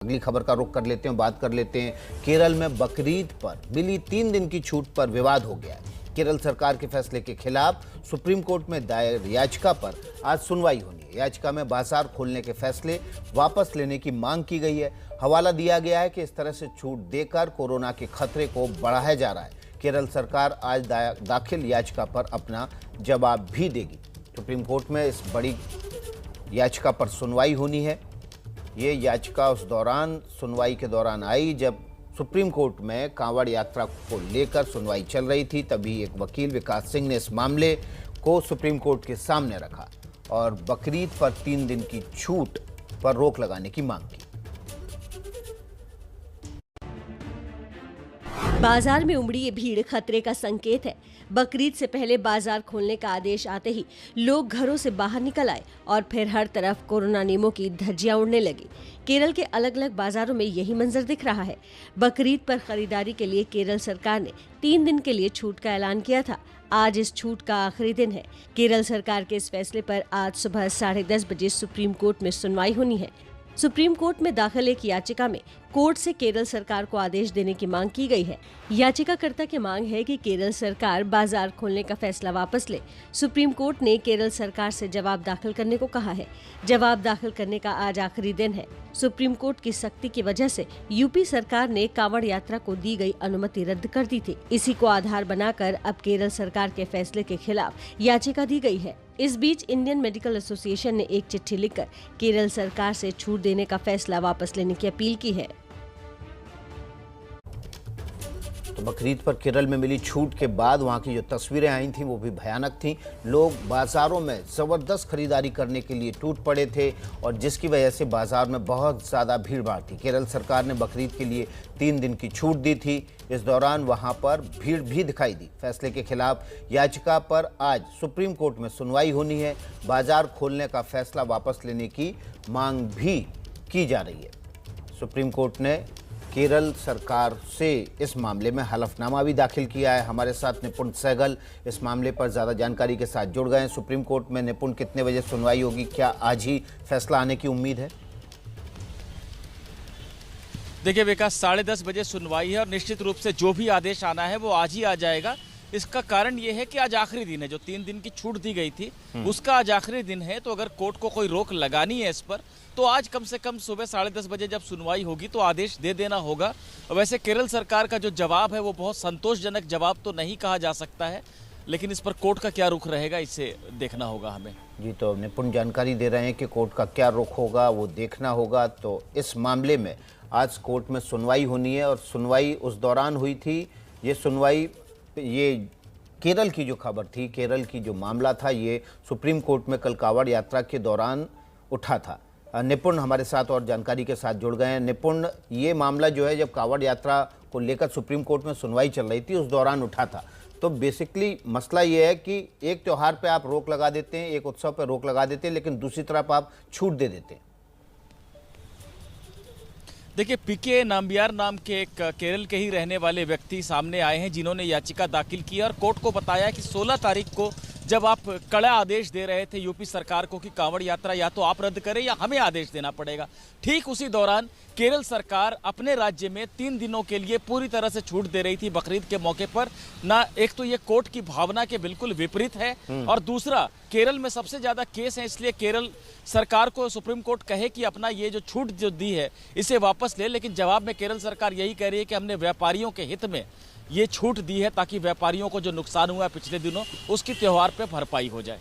अगली खबर का रुख कर लेते हैं, बात कर लेते हैं। केरल में बकरीद पर मिली 3 दिन की छूट पर विवाद हो गया है। केरल सरकार के फैसले के खिलाफ सुप्रीम कोर्ट में दायर याचिका पर आज सुनवाई होनी है। याचिका में बाजार खोलने के फैसले वापस लेने की मांग की गई है। हवाला दिया गया है कि इस तरह से छूट देकर कोरोना के खतरे को बढ़ाया जा रहा है। केरल सरकार आज दाखिल याचिका पर अपना जवाब भी देगी। सुप्रीम कोर्ट में इस बड़ी याचिका पर सुनवाई होनी है। ये याचिका उस दौरान सुनवाई के दौरान आई जब सुप्रीम कोर्ट में कांवड़ यात्रा को लेकर सुनवाई चल रही थी। तभी एक वकील विकास सिंह ने इस मामले को सुप्रीम कोर्ट के सामने रखा और बकरीद पर 3 दिन की छूट पर रोक लगाने की मांग की। बाजार में उमड़ी ये भीड़ खतरे का संकेत है। बकरीद से पहले बाजार खोलने का आदेश आते ही लोग घरों से बाहर निकल आए और फिर हर तरफ कोरोना नियमों की धज्जियां उड़ने लगी। केरल के अलग अलग बाजारों में यही मंजर दिख रहा है। बकरीद पर खरीदारी के लिए केरल सरकार ने 3 दिन के लिए छूट का ऐलान किया था। आज इस छूट का आखिरी दिन है। केरल सरकार के इस फैसले पर आज सुबह 10:30 बजे सुप्रीम कोर्ट में सुनवाई होनी है। सुप्रीम कोर्ट में दाखिल एक याचिका में कोर्ट से केरल सरकार को आदेश देने की मांग की गई है। याचिकाकर्ता की मांग है कि केरल सरकार बाजार खोलने का फैसला वापस ले। सुप्रीम कोर्ट ने केरल सरकार से जवाब दाखिल करने को कहा है। जवाब दाखिल करने का आज आखिरी दिन है। सुप्रीम कोर्ट की सख्ती की वजह से यूपी सरकार ने कांवड़ यात्रा को दी गई अनुमति रद्द कर दी थी। इसी को आधार बनाकर अब केरल सरकार के फैसले के खिलाफ याचिका दी गई है। इस बीच इंडियन मेडिकल एसोसिएशन ने एक चिट्ठी लिखकर केरल सरकार से छूट देने का फैसला वापस लेने की अपील की है। तो बकरीद पर केरल में मिली छूट के बाद वहां की जो तस्वीरें आई थी वो भी भयानक थीं। लोग बाजारों में ज़बरदस्त खरीदारी करने के लिए टूट पड़े थे और जिसकी वजह से बाजार में बहुत ज़्यादा भीड़ भाड़ थी। केरल सरकार ने बकरीद के लिए 3 दिन की छूट दी थी। इस दौरान वहां पर भीड़ भी दिखाई दी। फैसले के खिलाफ याचिका पर आज सुप्रीम कोर्ट में सुनवाई होनी है। बाजार खोलने का फैसला वापस लेने की मांग भी की जा रही है। सुप्रीम कोर्ट ने केरल सरकार से इस मामले में हलफनामा भी दाखिल किया है। हमारे साथ निपुण सहगल इस मामले पर ज़्यादा जानकारी के साथ जुड़ गए हैं। सुप्रीम कोर्ट में निपुण कितने बजे सुनवाई होगी? क्या आज ही फैसला आने की उम्मीद है? देखिए विकास, 10:30 बजे सुनवाई है और निश्चित रूप से जो भी आदेश आना है वो आज ही आ जाएगा। इसका कारण ये है कि आज आखिरी दिन है। जो 3 दिन की छूट दी गई थी उसका आज आखिरी दिन है। तो अगर कोर्ट को कोई रोक लगानी है इस पर तो आज कम से कम सुबह 10:30 बजे जब सुनवाई होगी तो आदेश दे देना होगा। वैसे केरल सरकार का जो जवाब है वो बहुत संतोषजनक जवाब तो नहीं कहा जा सकता है, लेकिन इस पर कोर्ट का क्या रुख रहेगा इसे देखना होगा हमें। जी, तो निपुण जानकारी दे रहे हैं कि कोर्ट का क्या रुख होगा वो देखना होगा। तो इस मामले में आज कोर्ट में सुनवाई होनी है और सुनवाई उस दौरान हुई थी। ये सुनवाई, ये केरल की जो खबर थी, केरल की जो मामला था, ये सुप्रीम कोर्ट में कल कांवड़ यात्रा के दौरान उठा था। निपुण हमारे साथ और जानकारी के साथ जुड़ गए हैं। निपुण, ये मामला जो है जब कांवड़ यात्रा को लेकर सुप्रीम कोर्ट में सुनवाई चल रही थी उस दौरान उठा था। तो बेसिकली मसला ये है कि एक त्यौहार पे आप रोक लगा देते हैं, एक उत्सव पे रोक लगा देते हैं, लेकिन दूसरी तरफ आप छूट दे देते हैं। देखिए, पीके नाम्बियार नाम के एक केरल के ही रहने वाले व्यक्ति सामने आए हैं जिन्होंने याचिका दाखिल की और कोर्ट को बताया कि 16 तारीख को जब आप कड़ा आदेश दे रहे थे यूपी सरकार को कि कांवड़ यात्रा या तो आप रद्द करें या हमें आदेश देना पड़ेगा, ठीक उसी दौरान केरल सरकार अपने राज्य में 3 दिनों के लिए पूरी तरह से छूट दे रही थी बकरीद के मौके पर। ना एक तो ये कोर्ट की भावना के बिल्कुल विपरीत है और दूसरा केरल में सबसे ज्यादा केस है, इसलिए केरल सरकार को सुप्रीम कोर्ट कहे कि अपना ये जो छूट जो दी है इसे वापस ले। लेकिन जवाब में केरल सरकार यही कह रही है कि हमने व्यापारियों के हित में ये छूट दी है ताकि व्यापारियों को जो नुकसान हुआ पिछले दिनों उसकी त्योहार पे भरपाई हो जाए।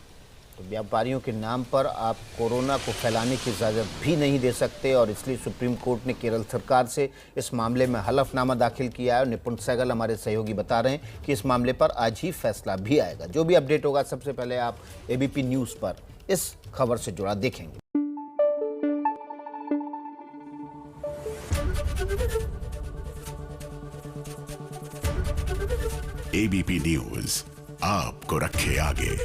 तो व्यापारियों के नाम पर आप कोरोना को फैलाने की इजाज़त भी नहीं दे सकते और इसलिए सुप्रीम कोर्ट ने केरल सरकार से इस मामले में हलफनामा दाखिल किया है। और निपुण सहगल हमारे सहयोगी बता रहे हैं कि इस मामले पर आज ही फैसला भी आएगा। जो भी अपडेट होगा सबसे पहले आप एबीपी न्यूज़ पर इस खबर से जुड़ा देखेंगे। एबीपी न्यूज आपको रखे आगे।